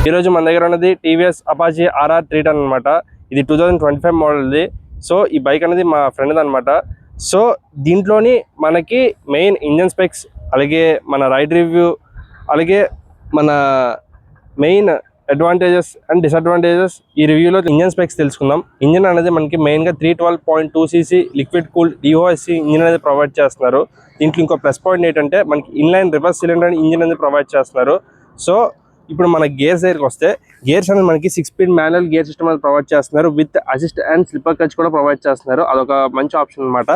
ఈరోజు మన దగ్గర ఉన్నది టీవీఎస్ అపాచీ RR 310 అనమాట. ఇది 2025 మోడల్ది. సో ఈ బైక్ అనేది మా ఫ్రెండ్ అనమాట. సో దీంట్లోని మనకి మెయిన్ ఇంజన్ స్పెక్స్, అలాగే మన రైడ్ రివ్యూ, అలాగే మన మెయిన్ అడ్వాంటేజెస్ అండ్ డిసడ్వాంటేజెస్ ఈ రివ్యూలో ఇంజన్ స్పెక్స్ తెలుసుకుందాం. ఇంజన్ అనేది మనకి మెయిన్గా 312.2cc liquid cooled DOSC engine అనేది ప్రొవైడ్ చేస్తున్నారు. దీంట్లో ఇంకో ప్లస్ పాయింట్ ఏంటంటే మనకి ఇన్లైన్ రివర్స్ సిలిండర్ ఇంజన్ అనేది ప్రొవైడ్ చేస్తున్నారు. సో ఇప్పుడు మన గేర్స్ దగ్గరికి వస్తే, గేర్స్ అనేది మనకి 6 స్పీడ్ మాన్యువల్ గేర్ సిస్టమ్ అనేది ప్రొవైడ్ చేస్తున్నారు. With assist and slipper clutch కూడా ప్రొవైడ్ చేస్తున్నారు. అదొక మంచి ఆప్షన్ అనమాట.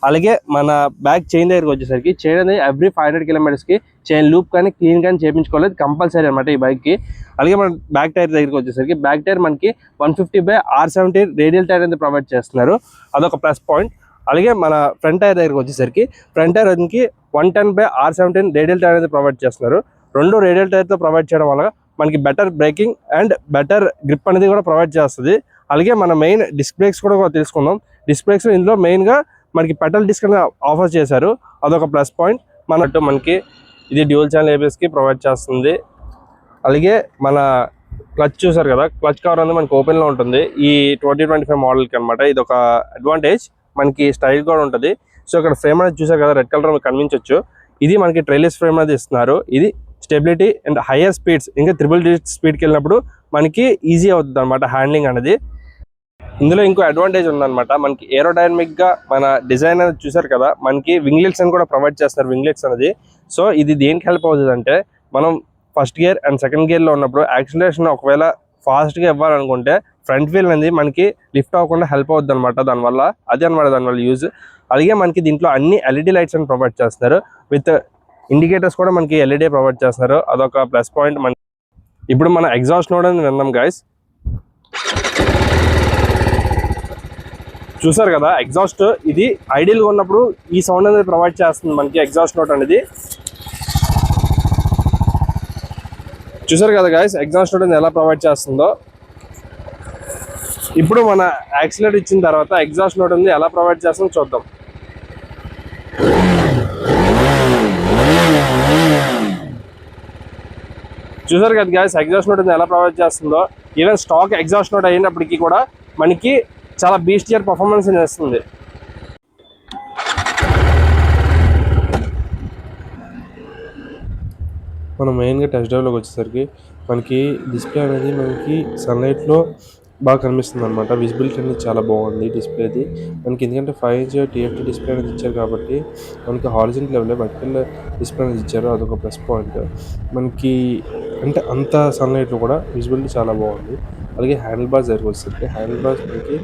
అలాగే మన బ్యాక్ చైన్ దగ్గరికి వచ్చేసరికి, చైన్ అనేది ఎవ్రీ 500 కిలోమీటర్స్కి చైన్ లూప్ కానీ క్లీన్ కానీ చేయించుకోలేదు, కంపల్సరీ అనమాట ఈ బైక్కి. అలాగే మన బ్యాక్ టైర్ దగ్గరికి వచ్చేసరికి, బ్యాక్ టైర్ మనకి 150/R70 రేడియల్ టైర్ అనేది ప్రొవైడ్ చేస్తున్నారు. అదొక ప్లస్ పాయింట్. అలాగే మన ఫ్రంట్ టైర్ దగ్గరికి వచ్చేసరికి, ఫ్రంట్ టైర్ మనకి 110/R17 రేడియల్ టైర్ అనేది ప్రొవైడ్ చేస్తున్నారు. రెండు రేడియల్ టైర్తో ప్రొవైడ్ చేయడం వల్ల మనకి better breaking and better grip అనేది కూడా ప్రొవైడ్ చేస్తుంది. అలాగే మన మెయిన్ డిస్క్ బ్రేక్స్ కూడా తెలుసుకుందాం. డిస్క్ బ్రేక్స్ ఇందులో మెయిన్గా మనకి పెటల్ డిస్క్ అనేది ఆఫర్ చేశారు. అదొక ప్లస్ పాయింట్. మనకి ఇది డ్యూయల్ ఛానల్ ABSకి ప్రొవైడ్ చేస్తుంది. అలాగే మన క్లచ్ చూసారు కదా, క్లచ్ కవర్ అనేది మనకి ఓపెన్లో ఉంటుంది ఈ 2025 మోడల్కి అనమాట. ఇది ఒక అడ్వాంటేజ్. మనకి స్టైల్ కూడా ఉంటుంది. సో ఇక్కడ ఫ్రేమ్ అనేది చూసారు కదా, రెడ్ కలర్ మీకు కనిపించవచ్చు. ఇది మనకి ట్రైలెస్ ఫ్రేమ్ అనేది ఇస్తున్నారు. ఇది స్టెబిలిటీ అండ్ హయ్యర్ స్పీడ్స్, ఇంకా 3 స్పీడ్కి వెళ్ళినప్పుడు మనకి ఈజీ అవుతుంది అనమాట హ్యాండ్లింగ్ అనేది. ఇందులో ఇంకో అడ్వాంటేజ్ ఉందన్నమాట. మనకి ఏరోడైనమిక్గా మన డిజైన్ అనేది చూసారు కదా, మనకి వింగ్లెట్స్ అని కూడా ప్రొవైడ్ చేస్తున్నారు. వింగ్లెట్స్ అనేది సో ఇది దేనికి హెల్ప్ అవుతుంది అంటే, మనం ఫస్ట్ గేర్ అండ్ సెకండ్ గేర్లో ఉన్నప్పుడు యాక్సిలరేషన్ ఒకవేళ ఫాస్ట్గా ఇవ్వాలనుకుంటే ఫ్రంట్ వీల్ అనేది మనకి లిఫ్ట్ అవ్వకుండా హెల్ప్ అవుతుంది అనమాట. దానివల్ల అదే అనమాట దానివల్ల యూజ్. అలాగే మనకి దీంట్లో అన్ని LED లైట్స్ అని ప్రొవైడ్ చేస్తున్నారు. విత్ ఇండికేటర్స్ కూడా మనకి LED ప్రొవైడ్ చేస్తున్నారు. అదొక ప్లస్ పాయింట్. ఇప్పుడు మన ఎగ్జాస్ట్ నోట్ అని విందాం గైస్. చూసారు కదా ఎగ్జాస్ట్, ఇది ఐడియల్గా ఉన్నప్పుడు ఈ సౌండ్ అనేది ప్రొవైడ్ చేస్తుంది మనకి ఎగ్జాస్ట్ నోట్ అనేది. చూసారు కదా గైస్ ఎగ్జాస్ట్ నోట్ అనేది ఎలా ప్రొవైడ్ చేస్తుందో. ఇప్పుడు మన యాక్సిలరేట్ ఇచ్చిన తర్వాత ఎగ్జాస్ట్ నోట్ అనేది ఎలా ప్రొవైడ్ చేస్తుందో చూద్దాం. చూసారు కదా గైస్ ఎగ్జాస్ట్ నోట్ ఎలా ప్రొవైడ్ చేస్తుందో. ఈవెన్ స్టాక్ ఎగ్జాస్ట్ నోట్ అయినప్పటికీ కూడా మనకి చాలా బీస్టియర్ పర్ఫార్మెన్స్ ఇస్తుంది. మనం మెయిన్గా టెస్ట్ డ్రైవ్లోకి వచ్చేసరికి మనకి డిస్ప్లే అనేది మనకి సన్లైట్లో బాగా కనిపిస్తుంది అనమాట. విజిబిలిటీ అనేది చాలా బాగుంది డిస్ప్లేది మనకి. ఎందుకంటే 5" TFT డిస్ప్లే అనేది ఇచ్చారు కాబట్టి మనకి హారిజంటల్ లెవెల్లో వర్టికల్ డిస్ప్లే అనేది ఇచ్చారు. అదొక ప్లస్ పాయింట్ మనకి. అంటే అంత సన్లైట్లో కూడా విజిబిలిటీ చాలా బాగుంది. అలాగే హ్యాండిల్ బార్స్ దగ్గరికి వచ్చేసరికి, హ్యాండిల్ బార్స్ మనకి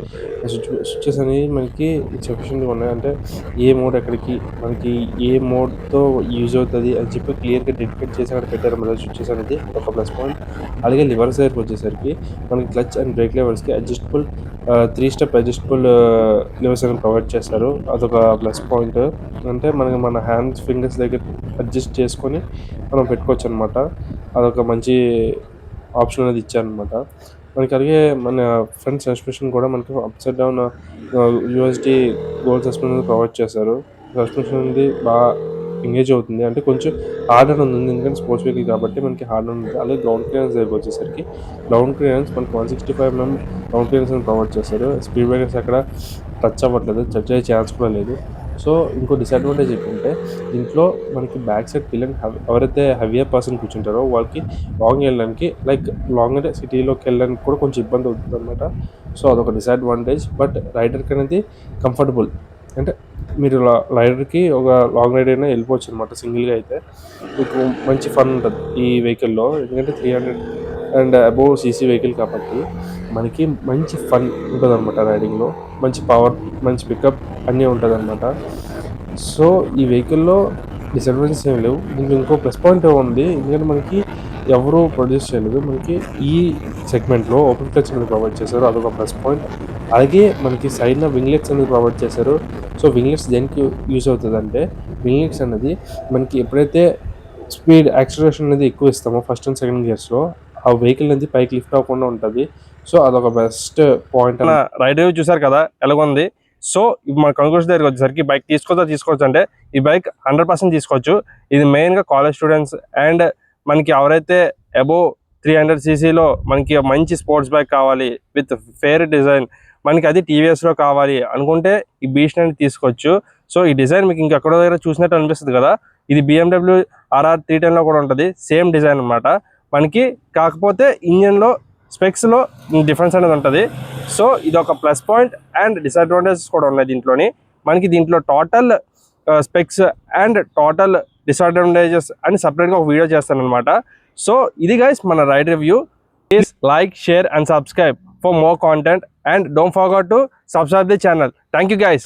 స్విచ్చెస్ అనేవి మనకి సఫిషియెంట్గా ఉన్నాయి. అంటే ఏ మోడ్ ఎక్కడికి మనకి ఏ మోడ్తో యూజ్ అవుతుంది అని చెప్పి క్లియర్గా డెడికేట్ చేసి అక్కడ పెట్టారు మన స్విచ్చెస్ అనేది ఒక ప్లస్ పాయింట్. అలాగే లివర్స్ దగ్గరికి వచ్చేసరికి మనకి క్లచ్ అండ్ బ్రేక్ లెవర్స్కి అడ్జస్టబుల్ 3 స్టెప్ అడ్జస్టబుల్ లెవర్స్ అనేది ప్రొవైడ్ చేస్తారు. అదొక ప్లస్ పాయింట్. అంటే మనకి మన హ్యాండ్స్ ఫింగర్స్ దగ్గర అడ్జస్ట్ చేసుకొని మనం పెట్టుకోవచ్చు అనమాట. అదొక మంచి ఆప్షన్ అనేది ఇచ్చారనమాట మనకి. అలాగే మన ఫ్రంట్ సస్పెన్షన్ కూడా మనకి upside down USD gold suspension provide చేశారు. సస్పెన్షన్ అనేది బాగా ఎంగేజ్ అవుతుంది. అంటే కొంచెం హార్డ్ అని ఉంది, ఎందుకంటే స్పోర్ట్స్ వెహికల్ కాబట్టి మనకి హార్డ్ ఉంది. అలాగే గ్రౌండ్ క్లియరెన్స్ దగ్గరికి వచ్చేసరికి, గ్రౌండ్ క్లియరెన్స్ మనకి 165 mm గ్రౌండ్ క్లియరెన్స్ అని ప్రొవైడ్ చేశారు. స్పీడ్ బ్రేకర్స్ అక్కడ టచ్ అవ్వట్లేదు, టచ్ అయ్యే ఛాన్స్ కూడా లేదు. సో ఇంకో డిసడ్వాంటేజ్ ఏంటంటే, దీంట్లో మనకి బ్యాక్ సైడ్ పిల్లలు ఎవరైతే హెవియర్ పర్సన్ కూర్చుంటారో వాళ్ళకి లాంగ్ వెళ్ళడానికి, లైక్ లాంగ్ అంటే సిటీలోకి వెళ్ళడానికి కూడా కొంచెం ఇబ్బంది అవుతుంది అనమాట. సో అదొక డిసడ్వాంటేజ్. బట్ రైడర్కి అనేది కంఫర్టబుల్. అంటే మీరు రైడర్కి ఒక లాంగ్ రైడ్ అయినా వెళ్ళిపోవచ్చు అనమాట. సింగిల్గా అయితే మీకు మంచి ఫన్ ఉంటుంది ఈ వెహికల్లో. ఎందుకంటే 300 అండ్ అబోవ్ CC వెహికల్ కాబట్టి మనకి మంచి ఫన్ ఉంటుంది అనమాట రైడింగ్లో. మంచి పవర్, మంచి పికప్ అన్నీ ఉంటుంది అనమాట. సో ఈ వెహికల్లో డిసడ్వాంటేజెస్ ఏమి లేవు. దీనికి ఇంకో ప్లస్ పాయింట్ ఉంది. ఎందుకంటే మనకి ఎవరు ప్రొడ్యూస్ చేయలేదు. మనకి ఈ సెగ్మెంట్లో ఓపెన్ క్లచ్ అనేది ప్రొవైడ్ చేశారు. అదొక ప్లస్ పాయింట్. అలాగే మనకి సైడ్న వింగ్లెట్స్ అనేది ప్రొవైడ్ చేశారు. సో వింగ్లెట్స్ దేనికి యూజ్ అవుతుంది అంటే, వింగ్లెట్స్ అనేది మనకి ఎప్పుడైతే స్పీడ్ యాక్సిలరేషన్ అనేది ఎక్కువ ఇస్తామో ఫస్ట్ అండ్ సెకండ్ గేర్స్లో, ఆ వెహికల్ అనేది పైకి లిఫ్ట్ అవ్వకుండా ఉంటుంది. సో అదొక బెస్ట్ పాయింట్. రైడ్ చూసారు కదా ఎలాగుంది. సో మన కన్క్లూషన్ దగ్గరికి వచ్చేసరికి బైక్ తీసుకోవచ్చు అంటే ఈ బైక్ 100% తీసుకోవచ్చు. ఇది మెయిన్గా కాలేజ్ స్టూడెంట్స్ అండ్ మనకి ఎవరైతే అబోవ్ 300cc మనకి మంచి స్పోర్ట్స్ బైక్ కావాలి విత్ ఫేర్ డిజైన్, మనకి అది టీవీఎస్లో కావాలి అనుకుంటే ఈ బీస్ట్ అనేది తీసుకోవచ్చు. సో ఈ డిజైన్ మీకు ఇంకెక్కడో దగ్గర చూసినట్టు అనిపిస్తుంది కదా, ఇది BMW RR 310లో కూడా ఉంటుంది, సేమ్ డిజైన్ అనమాట మనకి. కాకపోతే ఇంజన్లో స్పెక్స్లో డిఫరెన్స్ అనేది ఉంటుంది. సో ఇది ఒక ప్లస్ పాయింట్ అండ్ డిసడ్వాంటేజెస్ కూడా ఉన్నాయి దీంట్లోని. మనకి దీంట్లో total specs and total disadvantages అని సపరేట్గా ఒక వీడియో చేస్తాను అనమాట. సో ఇది గైస్ మన ride review. Please like, share and subscribe for more content and don't forget to subscribe the channel. Thank you guys.